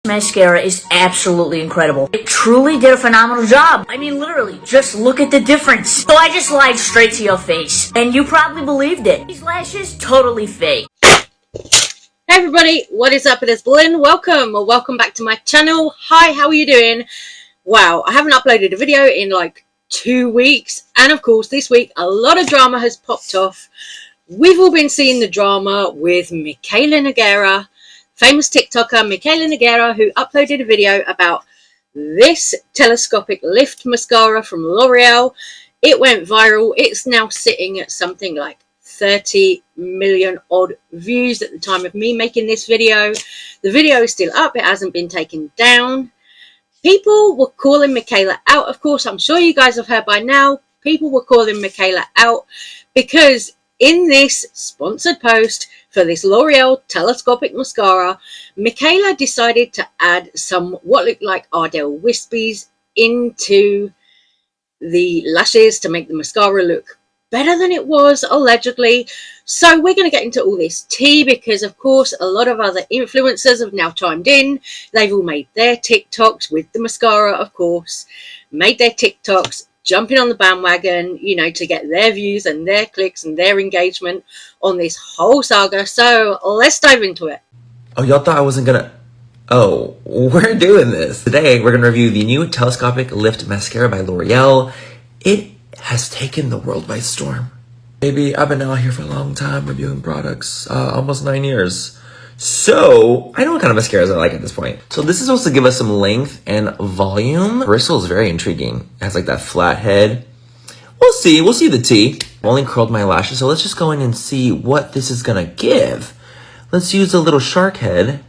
Mascara is absolutely incredible. It truly did a phenomenal job. I mean, literally, just look at the difference. So I just lied straight to your face, and you probably believed it. These lashes, totally fake. Hey everybody, what is up? It is Lynn. Welcome back to my channel. Hi, how are you doing? Wow, I haven't uploaded a video in like 2 weeks, and of course this week a lot of drama has popped off. We've all been seeing the drama with Mikayla, famous TikToker Mikayla, who uploaded a video about this telescopic lift mascara from L'Oreal. It went viral. It's now sitting at something like 30 million odd views at the time of me making this video. The video is still up. It hasn't been taken down. People were calling Mikayla out. Of course, I'm sure you guys have heard by now. People were calling Mikayla out because in this sponsored post for this L'Oreal telescopic mascara, Mikayla decided to add some what looked like Ardell wispies into the lashes to make the mascara look better than it was, allegedly. So we're going to get into all this tea because, of course, a lot of other influencers have now chimed in. They've all made their TikToks with the mascara, of course, made their TikToks, jumping on the bandwagon, you know, to get their views and their clicks and their engagement on this whole saga. So let's dive into it. Oh, y'all thought I wasn't gonna... Oh, we're doing this. Today, we're gonna review the new Telescopic Lift Mascara by L'Oreal. It has taken the world by storm. Baby, I've been out here for a long time reviewing products, almost 9 years. So, I know what kind of mascaras I like at this point. So this is supposed to give us some length and volume. Bristle is very intriguing. It has like that flat head. We'll see the tea. I've only curled my lashes, so let's just go in and see what this is gonna give. Let's use a little shark head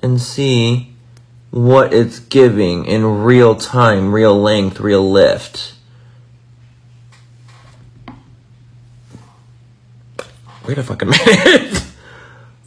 and see what it's giving in real time, real length, real lift. Wait a fucking minute.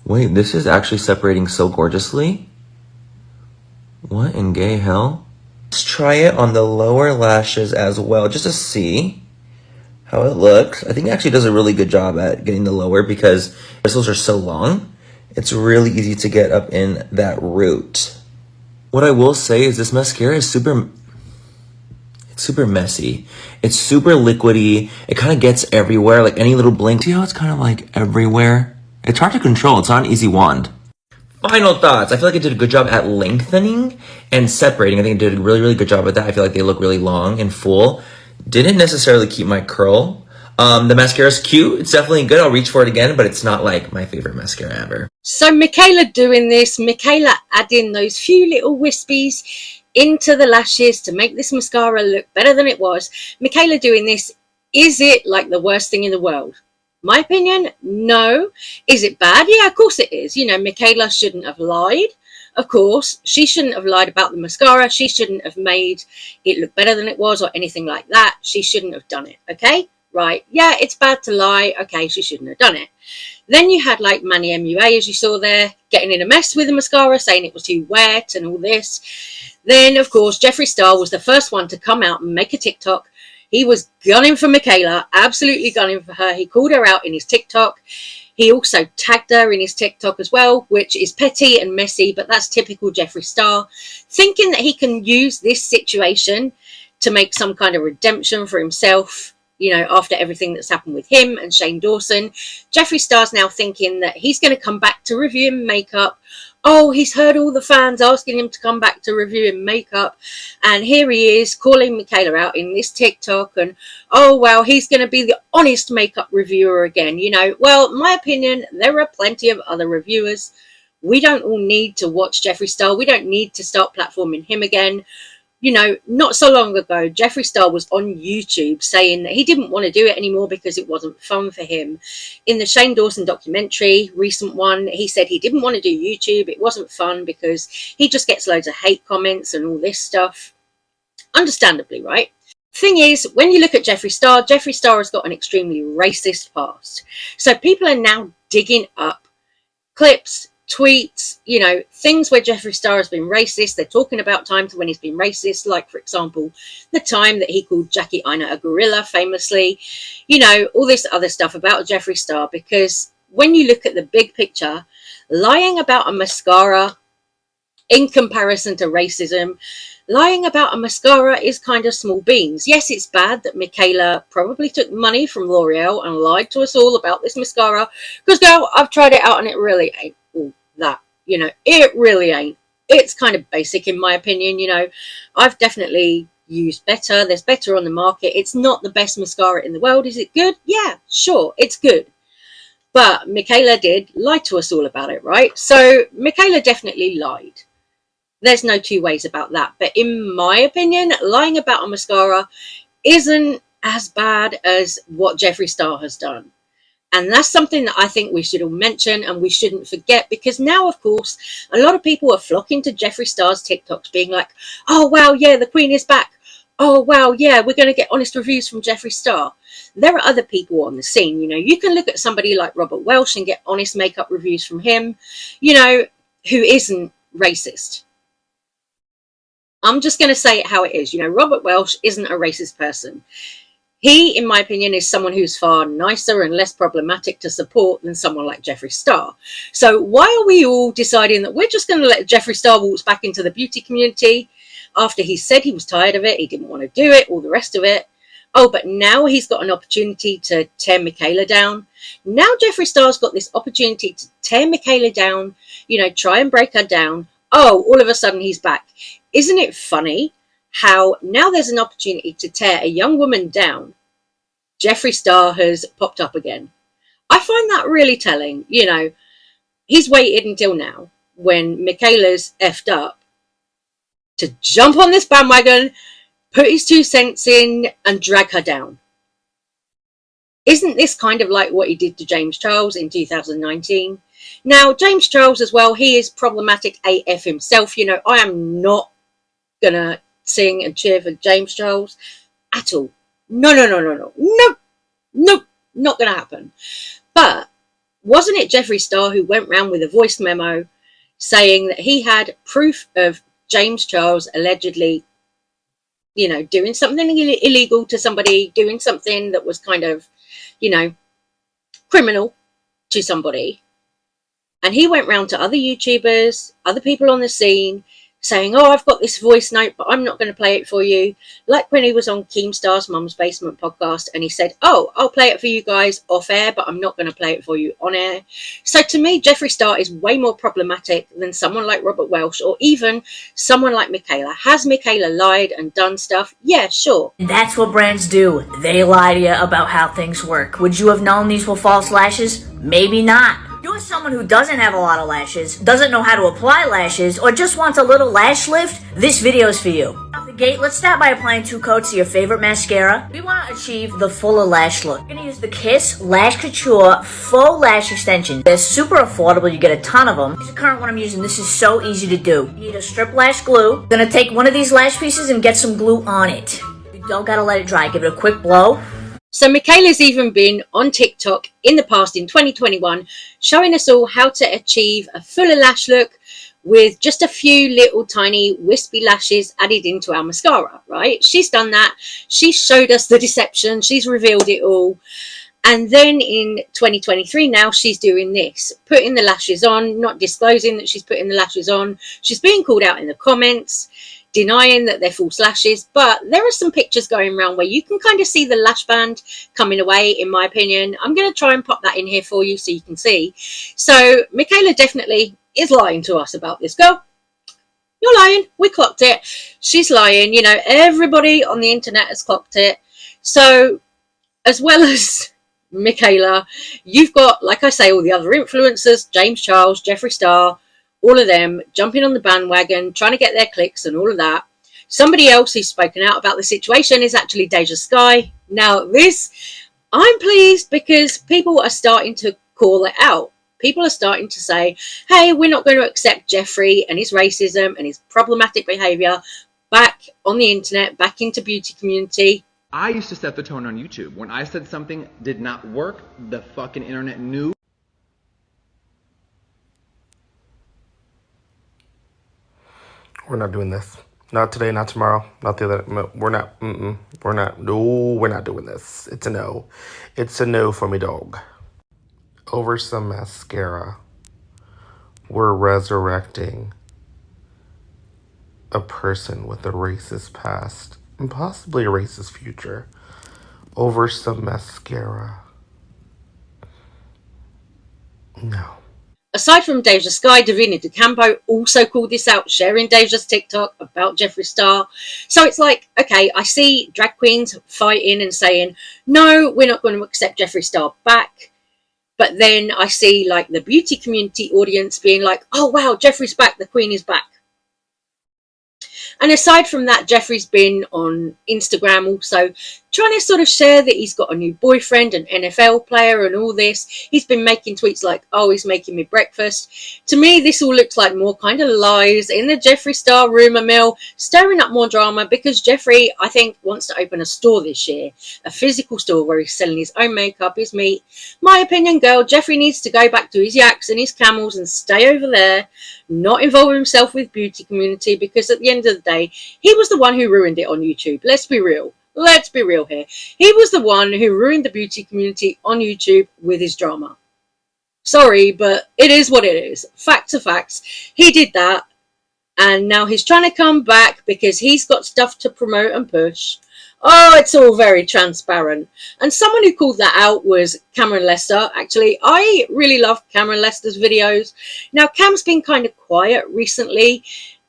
Wait, this is actually separating so gorgeously. What in gay hell? Let's try it on the lower lashes as well, just to see how it looks. I think it actually does a really good job at getting the lower because bristles are so long. It's really easy to get up in that root. What I will say is this mascara is super messy. It's super liquidy. It kind of gets everywhere, like any little blink. See how it's kind of like everywhere? It's hard to control. It's not an easy wand. Final thoughts. I feel like it did a good job at lengthening and separating. I think it did a really, really good job with that. I feel like they look really long and full. Didn't necessarily keep my curl. The mascara is cute. It's definitely good. I'll reach for it again, but it's not like my favorite mascara ever. So Mikayla doing this, Mikayla adding those few little wispies into the lashes to make this mascara look better than it was. Mikayla doing this, is it like the worst thing in the world? My opinion, no. Is it bad? Yeah, of course it is. You know, Mikayla shouldn't have lied. Of course, she shouldn't have lied about the mascara. She shouldn't have made it look better than it was or anything like that. She shouldn't have done it, okay? Right, yeah, it's bad to lie. Okay, she shouldn't have done it. Then you had like Manny MUA, as you saw there, getting in a mess with the mascara, saying it was too wet and all this. Then, of course, Jeffree Star was the first one to come out and make a TikTok. He was gunning for Mikayla, absolutely gunning for her. He called her out in his TikTok. He also tagged her in his TikTok as well, which is petty and messy, but that's typical Jeffree Star. Thinking that he can use this situation to make some kind of redemption for himself, you know, after everything that's happened with him and Shane Dawson. Jeffree Star's now thinking that he's going to come back to reviewing makeup. Oh, he's heard all the fans asking him to come back to reviewing makeup. And here he is calling Mikayla out in this TikTok. And, oh, well, he's going to be the honest makeup reviewer again. You know, well, my opinion, there are plenty of other reviewers. We don't all need to watch Jeffree Star. We don't need to start platforming him again. You know, not so long ago, Jeffree Star was on YouTube saying that he didn't want to do it anymore because it wasn't fun for him. In the Shane Dawson documentary, recent one, he said he didn't want to do YouTube. It wasn't fun because he just gets loads of hate comments and all this stuff. Understandably, right? Thing is, when you look at Jeffree Star has got an extremely racist past. So people are now digging up clips, tweets, you know, things where Jeffree Star has been racist. They're talking about times when he's been racist, like, for example, the time that he called Jackie Aina a gorilla, famously, you know, all this other stuff about Jeffree Star. Because when you look at the big picture, lying about a mascara in comparison to racism, lying about a mascara is kind of small beans. Yes, it's bad that Mikayla probably took money from L'Oreal and lied to us all about this mascara, because, girl, I've tried it out and it really ain't all that. You know, it really ain't. It's kind of basic in my opinion. You know, I've definitely used better. There's better on the market. It's not the best mascara in the world. Is it good? Yeah, sure, it's good. But Mikayla did lie to us all about it, right? So Mikayla definitely lied. There's no two ways about that. But in my opinion, lying about a mascara isn't as bad as what Jeffree Star has done. And that's something that I think we should all mention and we shouldn't forget, because now, of course, a lot of people are flocking to Jeffree Star's TikToks being like, oh, wow, yeah, the Queen is back. Oh, wow, yeah, we're going to get honest reviews from Jeffree Star. There are other people on the scene. You know, you can look at somebody like Robert Welsh and get honest makeup reviews from him, you know, who isn't racist. I'm just going to say it how it is. You know, Robert Welsh isn't a racist person. He, in my opinion, is someone who's far nicer and less problematic to support than someone like Jeffree Star. So why are we all deciding that we're just going to let Jeffree Star waltz back into the beauty community after he said he was tired of it, he didn't want to do it, all the rest of it? Oh, but now he's got an opportunity to tear Mikayla down. Now Jeffree Star's got this opportunity to tear Mikayla down, you know, try and break her down. Oh, all of a sudden he's back. Isn't it funny how now there's an opportunity to tear a young woman down, Jeffree Star has popped up again? I find that really telling. You know, he's waited until now when Mikayla's effed up to jump on this bandwagon, put his 2 cents in and drag her down. Isn't this kind of like what he did to James Charles in 2019? Now, James Charles as well, he is problematic AF himself. You know, I am not going to sing and cheer for James Charles at all. No, not going to happen. But wasn't it Jeffree Star who went round with a voice memo saying that he had proof of James Charles allegedly, you know, doing something illegal to somebody, doing something that was kind of, you know, criminal to somebody? And he went round to other YouTubers, other people on the scene, saying, oh, I've got this voice note, but I'm not going to play it for you. Like when he was on Keemstar's Mum's Basement podcast, and he said, oh, I'll play it for you guys off air, but I'm not going to play it for you on air. So to me, Jeffree Star is way more problematic than someone like Robert Welsh or even someone like Mikayla. Has Mikayla lied and done stuff? Yeah, sure. That's what brands do. They lie to you about how things work. Would you have known these were false lashes? Maybe not. You're someone who doesn't have a lot of lashes, doesn't know how to apply lashes, or just wants a little lash lift? This video is for you. Off the gate, let's start by applying 2 coats of your favorite mascara. We want to achieve the fuller lash look. We're going to use the Kiss Lash Couture Faux Lash Extension. They're super affordable, you get a ton of them. This is the current one I'm using. This is so easy to do. You need a strip lash glue. You're going to take one of these lash pieces and get some glue on it. You don't got to let it dry. Give it a quick blow. So Mikayla's even been on TikTok in the past, in 2021, showing us all how to achieve a fuller lash look with just a few little tiny wispy lashes added into our mascara, right? She's done that. She showed us the deception. She's revealed it all. And then in 2023 now, she's doing this, putting the lashes on, not disclosing that she's putting the lashes on. She's being called out in the comments, denying that they're false lashes, but there are some pictures going around where you can kind of see the lash band coming away, in my opinion. I'm going to try and pop that in here for you so you can see. So Mikayla definitely is lying to us about this. Girl, you're lying. We clocked it. She's lying. You know, everybody on the internet has clocked it. So as well as Mikayla, you've got, like I say, all the other influencers, James Charles, Jeffree Star, all of them jumping on the bandwagon, trying to get their clicks and all of that. Somebody else who's spoken out about the situation is actually Deja Sky. Now this, I'm pleased because people are starting to call it out. People are starting to say, hey, we're not going to accept Jeffree and his racism and his problematic behavior back on the internet, back into beauty community. I used to set the tone on YouTube. When I said something did not work, the fucking internet knew. We're not doing this. Not today, not tomorrow, not the other. We're not. We're not. No, we're not doing this. It's a no. It's a no for me, dog. Over some mascara, we're resurrecting a person with a racist past and possibly a racist future. Over some mascara. No. Aside from Deja, Sky, Davina DeCampo also called this out, sharing Deja's TikTok about Jeffree Star. So it's like, okay, I see drag queens fighting and saying, no, we're not going to accept Jeffree Star back. But then I see like the beauty community audience being like, oh wow, Jeffree's back, the queen is back. And aside from that, Jeffree's been on Instagram also trying to sort of share that he's got a new boyfriend, an NFL player and all this. He's been making tweets like, oh, he's making me breakfast. To me, this all looks like more kind of lies in the Jeffree Star rumour mill, stirring up more drama because Jeffree, I think, wants to open a store this year. A physical store where he's selling his own makeup, his meat. My opinion, girl, Jeffree needs to go back to his yaks and his camels and stay over there, not involve himself with beauty community, because at the end of the day, he was the one who ruined it on YouTube. Let's be real. Let's be real here. He was the one who ruined the beauty community on YouTube with his drama. Sorry, but it is what it is. Facts are facts. He did that. And now he's trying to come back because he's got stuff to promote and push. Oh, it's all very transparent. And someone who called that out was Cameron Lester. Actually, I really love Cameron Lester's videos. Now, Cam's been kind of quiet recently,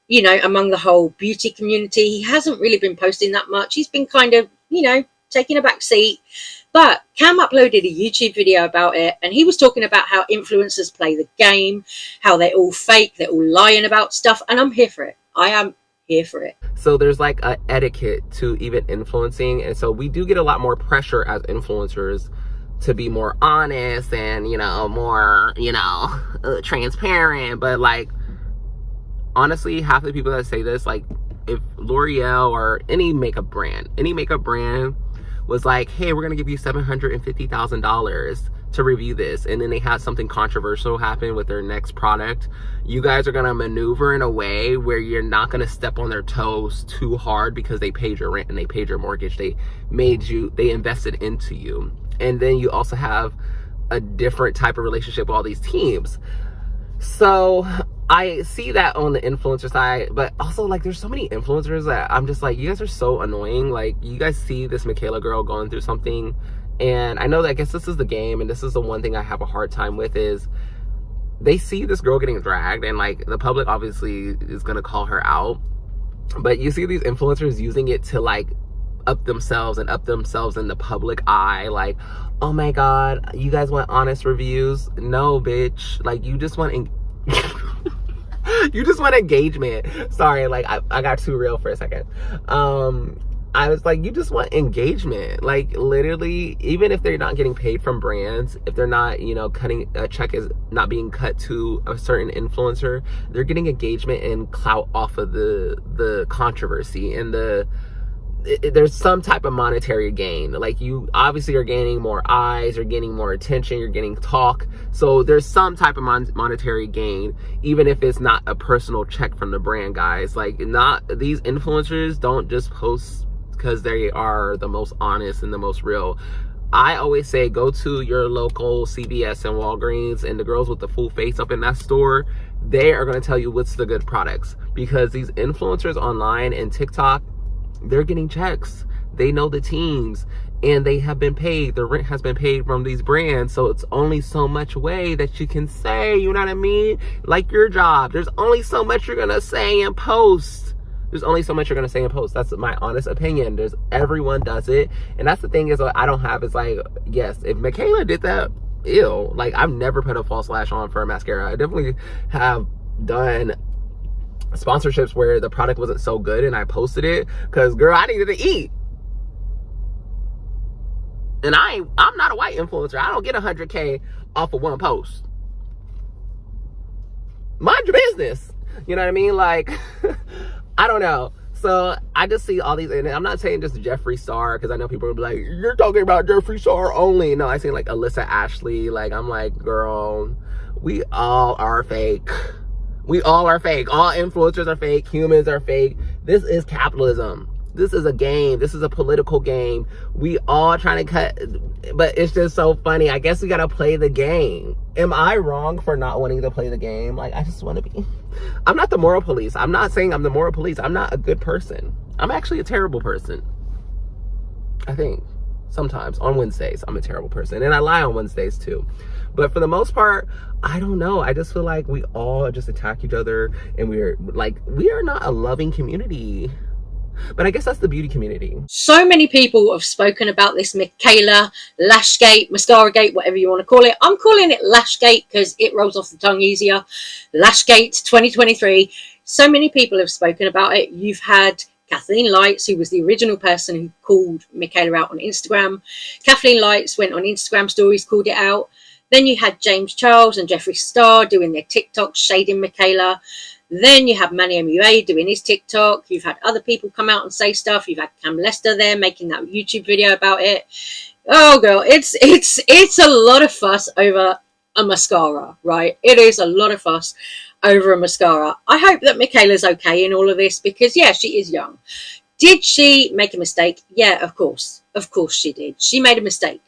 you know, among the whole beauty community. He hasn't really been posting that much. He's been kind of, you know, taking a back seat. But Cam uploaded a YouTube video about it, and he was talking about how influencers play the game, how they're all fake, they're all lying about stuff, and I'm here for it. I am here for it. So there's like a etiquette to even influencing, and so we do get a lot more pressure as influencers to be more honest and, you know, more, you know, transparent. But like, honestly, half the people that say this, like if L'Oreal or any makeup brand was like, hey, we're gonna give you $750,000 to review this, and then they had something controversial happen with their next product, you guys are gonna maneuver in a way where you're not gonna step on their toes too hard because they paid your rent and they paid your mortgage, they invested into you. And then you also have a different type of relationship with all these teams. So I see that on the influencer side, but also like there's so many influencers that I'm just like, you guys are so annoying. Like, you guys see this Mikayla girl going through something, and I know that, I guess this is the game, and this is the one thing I have a hard time with, is they see this girl getting dragged, and like the public obviously is gonna call her out, but you see these influencers using it to like up themselves in the public eye, like, oh my god, you guys want honest reviews? No, bitch. Like, you just want you just want engagement. Sorry, like I got too real for a second. I was like, you just want engagement. Like, literally, even if they're not getting paid from brands, if they're not, you know, cutting a check is not being cut to a certain influencer, they're getting engagement and clout off of the controversy and there's some type of monetary gain. Like, you obviously are gaining more eyes, you're gaining more attention, you're getting talk, so there's some type of monetary gain, even if it's not a personal check from the brand, guys. Like, these influencers don't just post because they are the most honest and the most real. I always say, go to your local CVS and Walgreens, and the girls with the full face up in that store, they are going to tell you what's the good products, because these influencers online and TikTok, they're getting checks. They know the teams, and they have been paid. The rent has been paid from these brands, so it's only so much way that you can say, you know what I mean? Like your job, there's only so much you're gonna say and post. There's only so much you're gonna say and post. That's my honest opinion. Everyone does it, and that's the thing, is what I don't have is like, yes, if Mikayla did that, ew. Like, I've never put a false lash on for a mascara. I definitely have done sponsorships where the product wasn't so good and I posted it because, girl, I needed to eat. And I'm not a white influencer. I don't get 100K off of one post. Mind your business. You know what I mean? Like, I don't know. So I just see all these, and I'm not saying just Jeffree Star, because I know people will be like, you're talking about Jeffree Star only. No, I see like Alyssa Ashley. Like, I'm like, girl, we all are fake. We all are fake. All influencers are fake. Humans are fake. This is capitalism. This is a game. This is a political game. We all trying to cut, but it's just so funny. I guess we got to play the game. Am I wrong for not wanting to play the game? Like, I just want to be, I'm not the moral police. I'm not saying I'm the moral police. I'm not a good person. I'm actually a terrible person. I think sometimes on Wednesdays, I'm a terrible person, and I lie on Wednesdays too. But for the most part, I don't know. I just feel like we all just attack each other, and we are not a loving community. But I guess that's the beauty community. So many people have spoken about this Mikayla, Lashgate, Mascara Gate, whatever you want to call it. I'm calling it Lashgate because it rolls off the tongue easier. Lashgate 2023. So many people have spoken about it. You've had Kathleen Lights, who was the original person who called Mikayla out on Instagram. Kathleen Lights went on Instagram stories, called it out. Then you had James Charles and Jeffree Star doing their TikTok shading Mikayla. Then you have Manny MUA doing his TikTok. You've had other people come out and say stuff. You've had Cam Lester there making that YouTube video about it. Oh, girl, it's a lot of fuss over a mascara, right? It is a lot of fuss over a mascara. I hope that Mikayla's okay in all of this because, yeah, she is young. Did she make a mistake? Yeah, of course. Of course she did. She made a mistake.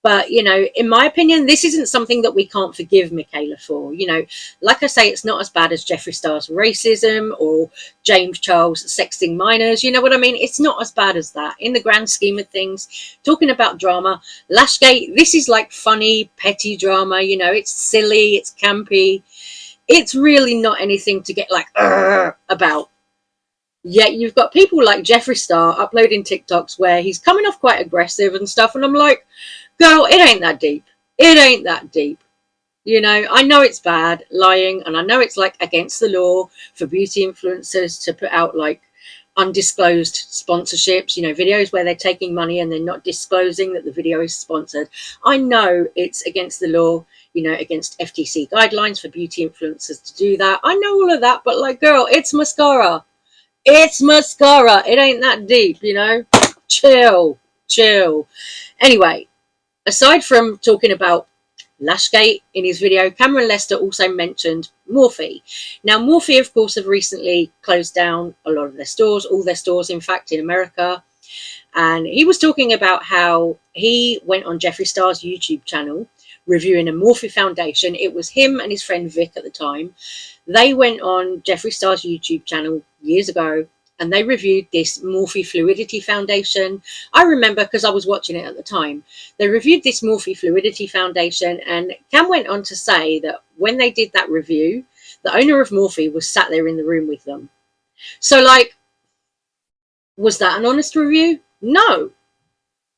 But, you know, in my opinion, this isn't something that we can't forgive Mikayla for. You know, like I say, it's not as bad as Jeffree Star's racism or James Charles sexting minors. You know what I mean? It's not as bad as that. In the grand scheme of things, talking about drama, Lashgate, this is like funny, petty drama. You know, it's silly, it's campy. It's really not anything to get like about. Yet you've got people like Jeffree Star uploading TikToks where he's coming off quite aggressive and stuff. And I'm like, girl, it ain't that deep. It ain't that deep. You know, I know it's bad, lying, and I know it's like against the law for beauty influencers to put out like undisclosed sponsorships, you know, videos where they're taking money and they're not disclosing that the video is sponsored. I know it's against the law, you know, against FTC guidelines for beauty influencers to do that. I know all of that, but like, girl, it's mascara. It's mascara. It ain't that deep, you know. Chill. Anyway, aside from talking about Lashgate in his video, Cameron Lester also mentioned Morphe. Now, Morphe, of course, have recently closed down a lot of their stores, all their stores, in fact, in America. And he was talking about how he went on Jeffree Star's YouTube channel reviewing a Morphe foundation. It was him and his friend Vic at the time. They went on Jeffree Star's YouTube channel years ago and they reviewed this Morphe Fluidity Foundation. I remember because I was watching it at the time. They reviewed this Morphe Fluidity Foundation, and Cam went on to say that when they did that review, the owner of Morphe was sat there in the room with them. So, like, was that an honest review? No,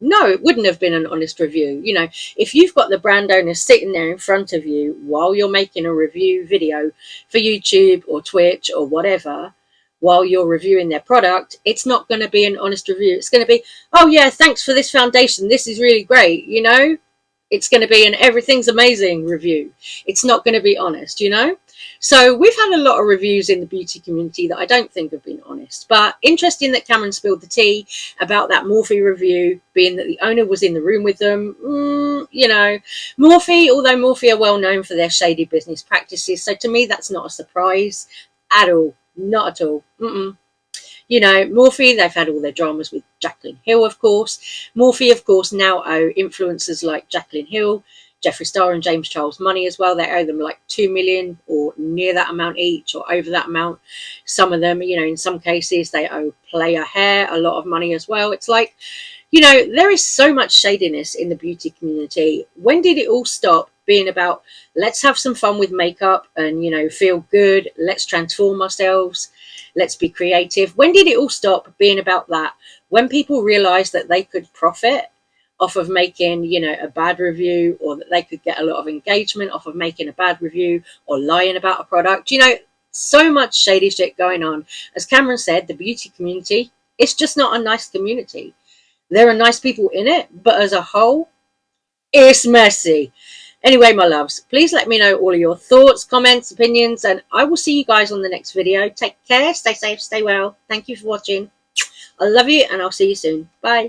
it wouldn't have been an honest review. You know, if you've got the brand owner sitting there in front of you while you're making a review video for YouTube or Twitch or whatever, while you're reviewing their product, it's not going to be an honest review. It's going to be, oh yeah, thanks for this foundation. This is really great. You know, it's going to be an everything's amazing review. It's not going to be honest, you know? So we've had a lot of reviews in the beauty community that I don't think have been honest, but interesting that Cameron spilled the tea about that Morphe review, being that the owner was in the room with them. You know, Morphe, although Morphe are well known for their shady business practices, so to me that's not a surprise at all. Not at all. You know, Morphe, they've had all their dramas with Jaclyn Hill, of course. Morphe, of course, now owe influencers like Jaclyn Hill, Jeffree Star and James Charles money as well. They owe them like $2 million or near that amount each, or over that amount. Some of them, you know, in some cases, they owe Player Hair a lot of money as well. It's like, you know, there is so much shadiness in the beauty community. When did it all stop being about, let's have some fun with makeup and, you know, feel good, let's transform ourselves, let's be creative? When did it all stop being about that? When people realized that they could profit off of making, you know, a bad review, or that they could get a lot of engagement off of making a bad review or lying about a product. You know, so much shady shit going on. As Cameron said, the beauty community, it's just not a nice community. There are nice people in it, but as a whole, it's messy. Anyway, my loves, please let me know all of your thoughts, comments, opinions, and I will see you guys on the next video. Take care, stay safe, stay well. Thank you for watching. I love you, and I'll see you soon. Bye.